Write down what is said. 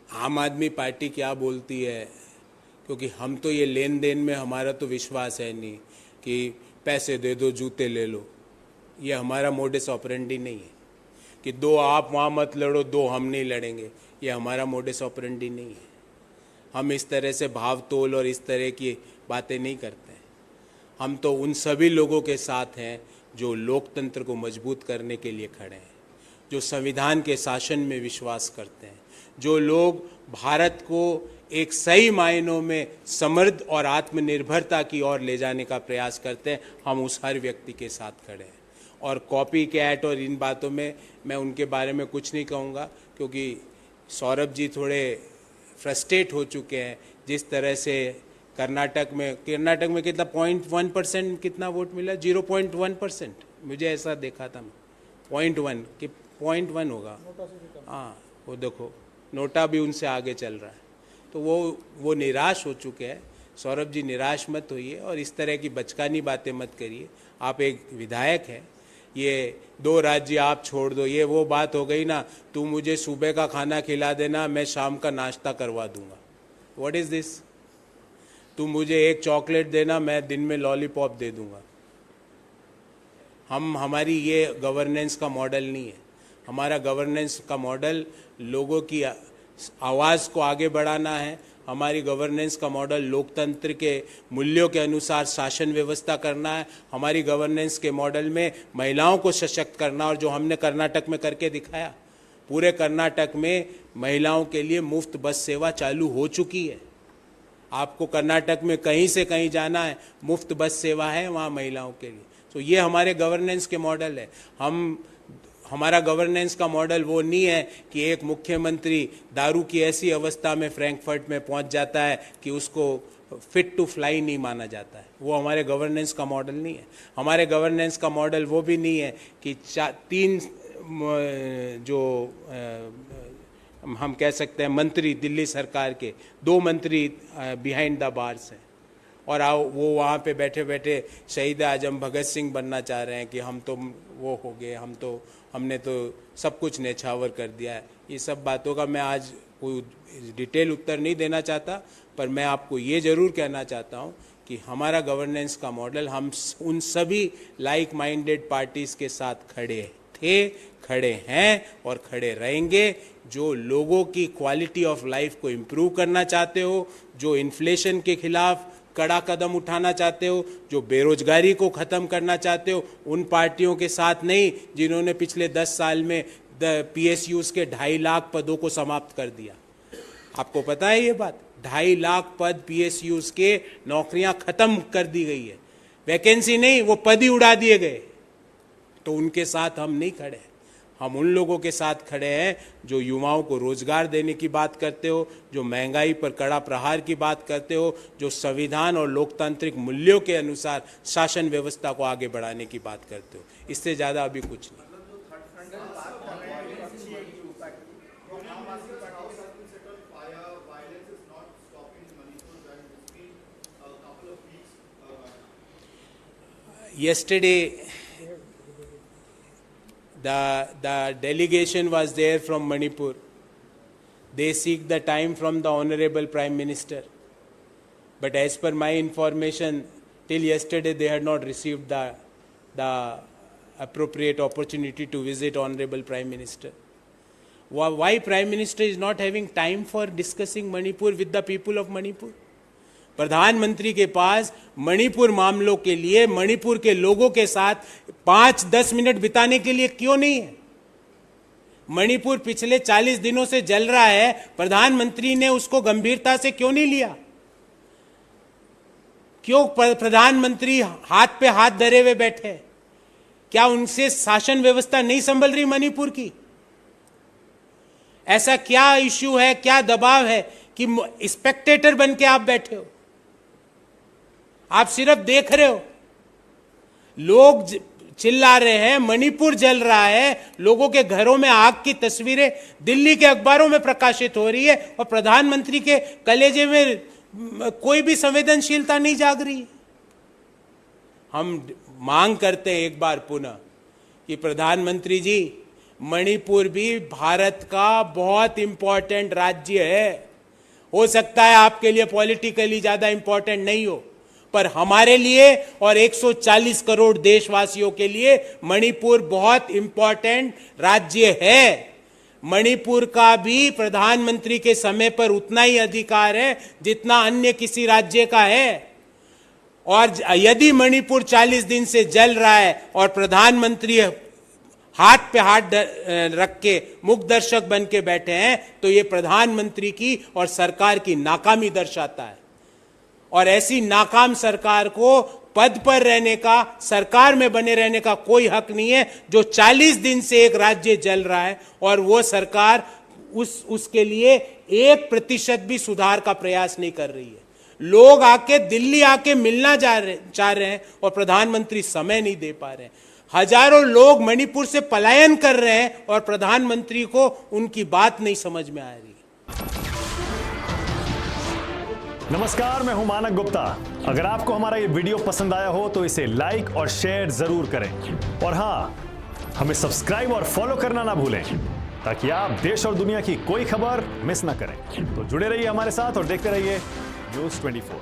आम आदमी पार्टी क्या बोलती है, क्योंकि हम तो ये लेन देन में हमारा तो विश्वास है नहीं कि पैसे दे दो जूते ले लो। ये हमारा मोडस ऑपरेंडी नहीं है कि दो आप वहाँ मत लड़ो दो हम नहीं लड़ेंगे। ये हमारा मोडस ऑपरेंडी नहीं है। हम इस तरह से भाव तोल और इस तरह की बातें नहीं करते हैं। हम तो उन सभी लोगों के साथ हैं जो लोकतंत्र को मजबूत करने के लिए खड़े हैं, जो संविधान के शासन में विश्वास करते हैं, जो लोग भारत को एक सही मायनों में समृद्ध और आत्मनिर्भरता की ओर ले जाने का प्रयास करते हैं। हम उस हर व्यक्ति के साथ खड़े हैं। और कॉपी कैट और इन बातों में मैं उनके बारे में कुछ नहीं कहूँगा, क्योंकि सौरभ जी थोड़े फ्रस्ट्रेट हो चुके हैं। जिस तरह से कर्नाटक में कितना 0.1% कितना वोट मिला, 0.1%, मुझे ऐसा देखा था मैं 0.1 कि 0.1 होगा। हाँ, वो देखो नोटा भी उनसे आगे चल रहा है। तो वो निराश हो चुके हैं। सौरभ जी निराश मत होइए और इस तरह की बचकानी बातें मत करिए। आप एक विधायक हैं, ये 2 राज्य आप छोड़ दो, ये वो बात हो गई ना, तू मुझे सुबह का खाना खिला देना मैं शाम का नाश्ता करवा दूंगा। What is this? तू मुझे एक चॉकलेट देना मैं दिन में लॉलीपॉप दे दूंगा। हमारी ये गवर्नेंस का मॉडल नहीं है। हमारा गवर्नेंस का मॉडल लोगों की आवाज़ को आगे बढ़ाना है। हमारी गवर्नेंस का मॉडल लोकतंत्र के मूल्यों के अनुसार शासन व्यवस्था करना है। हमारी गवर्नेंस के मॉडल में महिलाओं को सशक्त करना, और जो हमने कर्नाटक में करके दिखाया, पूरे कर्नाटक में महिलाओं के लिए मुफ्त बस सेवा चालू हो चुकी है। आपको कर्नाटक में कहीं से कहीं जाना है, मुफ्त बस सेवा है वहाँ महिलाओं के लिए। तो ये हमारे गवर्नेंस के मॉडल है। हमारा गवर्नेंस का मॉडल वो नहीं है कि एक मुख्यमंत्री दारू की ऐसी अवस्था में फ्रैंकफर्ट में पहुंच जाता है कि उसको फिट टू फ्लाई नहीं माना जाता है। वो हमारे गवर्नेंस का मॉडल नहीं है। हमारे गवर्नेंस का मॉडल वो भी नहीं है कि 3 जो हम कह सकते हैं मंत्री दिल्ली सरकार के 2 मंत्री बिहाइंड द बार्स हैं, और वो वहाँ पे बैठे बैठे शहीद आजम भगत सिंह बनना चाह रहे हैं कि हम तो वो हो गए, हमने तो सब कुछ नेछावर कर दिया है। ये सब बातों का मैं आज कोई डिटेल उत्तर नहीं देना चाहता, पर मैं आपको ये ज़रूर कहना चाहता हूँ कि हमारा गवर्नेंस का मॉडल हम उन सभी लाइक माइंडेड पार्टीज़ के साथ खड़े थे, खड़े हैं और खड़े रहेंगे। जो लोगों की क्वालिटी ऑफ लाइफ को इम्प्रूव करना चाहते हो, जो इन्फ्लेशन के खिलाफ कड़ा कदम उठाना चाहते हो, जो बेरोजगारी को ख़त्म करना चाहते हो, उन पार्टियों के साथ नहीं जिन्होंने पिछले 10 साल में PSUs के 2.5 लाख पदों को समाप्त कर दिया। आपको पता है ये बात? 2.5 लाख पद PSUs के नौकरियां ख़त्म कर दी गई है। वैकेंसी नहीं, वो पद ही उड़ा दिए गए। तो उनके साथ हम नहीं खड़े। हम उन लोगों के साथ खड़े हैं जो युवाओं को रोजगार देने की बात करते हो, जो महंगाई पर कड़ा प्रहार की बात करते हो, जो संविधान और लोकतांत्रिक मूल्यों के अनुसार शासन व्यवस्था को आगे बढ़ाने की बात करते हो। इससे ज़्यादा अभी कुछ नहीं। Yesterday, the delegation was there from Manipur. They seek the time from the Honorable Prime Minister. But as per my information, till yesterday they had not received the appropriate opportunity to visit Honorable Prime Minister. Why Prime Minister is not having time for discussing Manipur with the people of Manipur? प्रधानमंत्री के पास मणिपुर मामलों के लिए मणिपुर के लोगों के साथ 5-10 minute बिताने के लिए क्यों नहीं है? मणिपुर पिछले 40 दिनों से जल रहा है, प्रधानमंत्री ने उसको गंभीरता से क्यों नहीं लिया? क्यों प्रधानमंत्री हाथ पे हाथ धरे हुए बैठे? क्या उनसे शासन व्यवस्था नहीं संभल रही मणिपुर की? ऐसा क्या इश्यू है, क्या दबाव है कि स्पेक्टेटर बन के आप बैठे हो? आप सिर्फ देख रहे हो। लोग चिल्ला रहे हैं, मणिपुर जल रहा है, लोगों के घरों में आग की तस्वीरें दिल्ली के अखबारों में प्रकाशित हो रही है, और प्रधानमंत्री के कलेजे में कोई भी संवेदनशीलता नहीं जाग रही। हम मांग करते हैं एक बार पुनः कि प्रधानमंत्री जी, मणिपुर भी भारत का बहुत इंपॉर्टेंट राज्य है। हो सकता है आपके लिए पॉलिटिकली ज्यादा इंपॉर्टेंट नहीं हो, पर हमारे लिए और 140 करोड़ देशवासियों के लिए मणिपुर बहुत इंपॉर्टेंट राज्य है। मणिपुर का भी प्रधानमंत्री के समय पर उतना ही अधिकार है जितना अन्य किसी राज्य का है। और यदि मणिपुर 40 दिन से जल रहा है और प्रधानमंत्री हाथ पे हाथ रख के मुख दर्शक बन के बैठे हैं, तो ये प्रधानमंत्री की और सरकार की नाकामी दर्शाता है। और ऐसी नाकाम सरकार को पद पर रहने का, सरकार में बने रहने का कोई हक नहीं है, जो 40 दिन से एक राज्य जल रहा है और वो सरकार उसके लिए 1% भी सुधार का प्रयास नहीं कर रही है। लोग आके दिल्ली आके मिलना चाह रहे हैं और प्रधानमंत्री समय नहीं दे पा रहे हैं। हजारों लोग मणिपुर से पलायन कर रहे हैं और प्रधानमंत्री को उनकी बात नहीं समझ में आ रही। नमस्कार, मैं हूं मानक गुप्ता। अगर आपको हमारा ये वीडियो पसंद आया हो तो इसे लाइक और शेयर जरूर करें, और हां, हमें सब्सक्राइब और फॉलो करना ना भूलें ताकि आप देश और दुनिया की कोई खबर मिस ना करें। तो जुड़े रहिए हमारे साथ और देखते रहिए न्यूज़ 24।